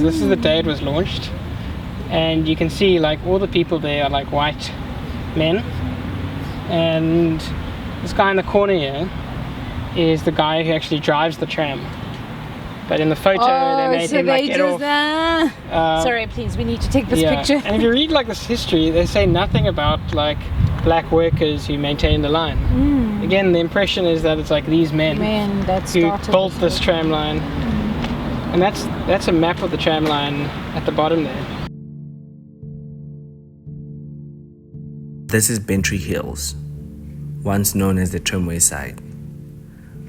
this is the day it was launched, and you can see like all the people there are like white men, and this guy in the corner here is the guy who actually drives the tram. But in the photo, they made him like get off. Sorry, please, we need to take this picture. And if you read like this history, they say nothing about like black workers who maintain the line. Again, the impression is that it's like these men who built this tram line. And that's a map of the tram line at the bottom there. This is Bantry Hills, once known as the Tramway Site.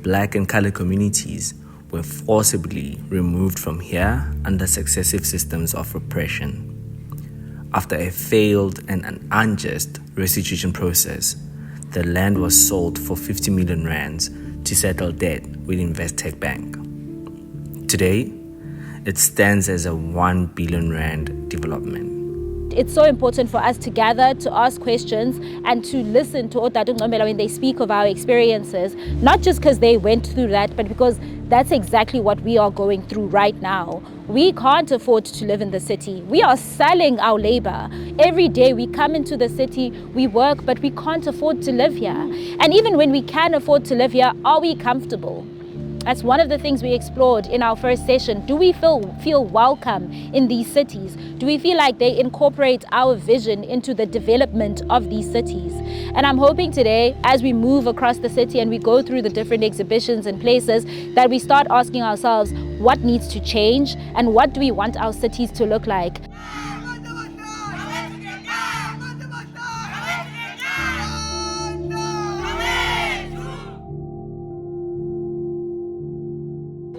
Black and colored communities were forcibly removed from here under successive systems of repression. After a failed and an unjust restitution process, the land was sold for 50 million rands to settle debt with Investec Bank. Today, it stands as a 1 billion rand development. It's so important for us to gather, to ask questions, and to listen to Otatu Ngqombela when they speak of our experiences, not just because they went through that, but because that's exactly what we are going through right now. We can't afford to live in the city. We are selling our labor. Every day we come into the city, we work, but we can't afford to live here. And even when we can afford to live here, are we comfortable? That's one of the things we explored in our first session. Do we feel welcome in these cities? Do we feel like they incorporate our vision into the development of these cities? And I'm hoping today, as we move across the city and we go through the different exhibitions and places, that we start asking ourselves what needs to change and what do we want our cities to look like?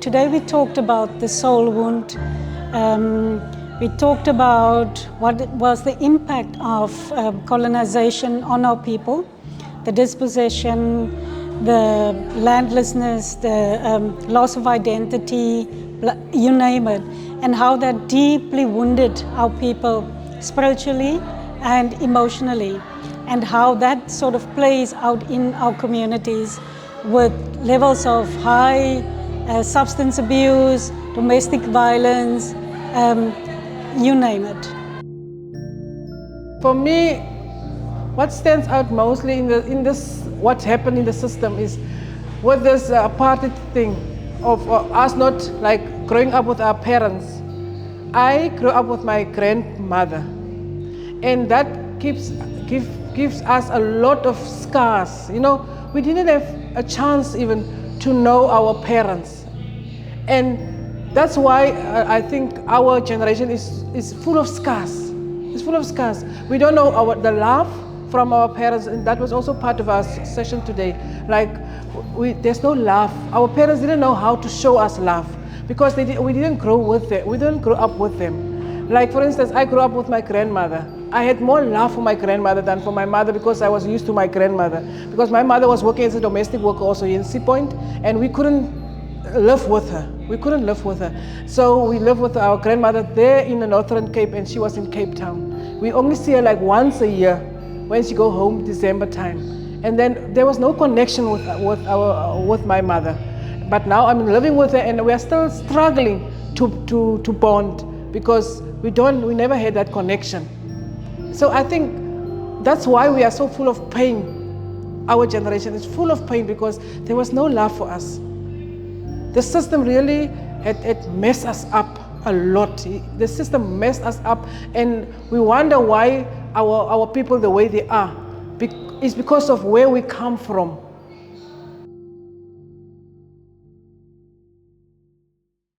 Today we talked about the soul wound. We talked about what was the impact of colonization on our people, the dispossession, the landlessness, the loss of identity, you name it, and how that deeply wounded our people spiritually and emotionally, and how that sort of plays out in our communities with levels of high substance abuse, domestic violence, you name it. For me, what stands out mostly in this what happened in the system is with this apartheid thing of us not like growing up with our parents. I grew up with my grandmother, and that gives us a lot of scars. You know, we didn't have a chance even to know our parents. And that's why I think our generation is full of scars. It's full of scars. We don't know the love from our parents, and that was also part of our session today. Like, there's no love. Our parents didn't know how to show us love because we didn't grow with them. We didn't grow up with them. Like, for instance, I grew up with my grandmother. I had more love for my grandmother than for my mother because I was used to my grandmother. Because my mother was working as a domestic worker also in Sea Point, and we couldn't live with her. We couldn't live with her. So we lived with our grandmother there in the Northern Cape, and she was in Cape Town. We only see her like once a year when she go home December time. And then there was no connection with my mother. But now I'm living with her, and we are still struggling to bond because we never had that connection. So I think that's why we are so full of pain. Our generation is full of pain because there was no love for us. The system really had messed us up a lot. The system messed us up, and we wonder why our people the way they are. It's because of where we come from.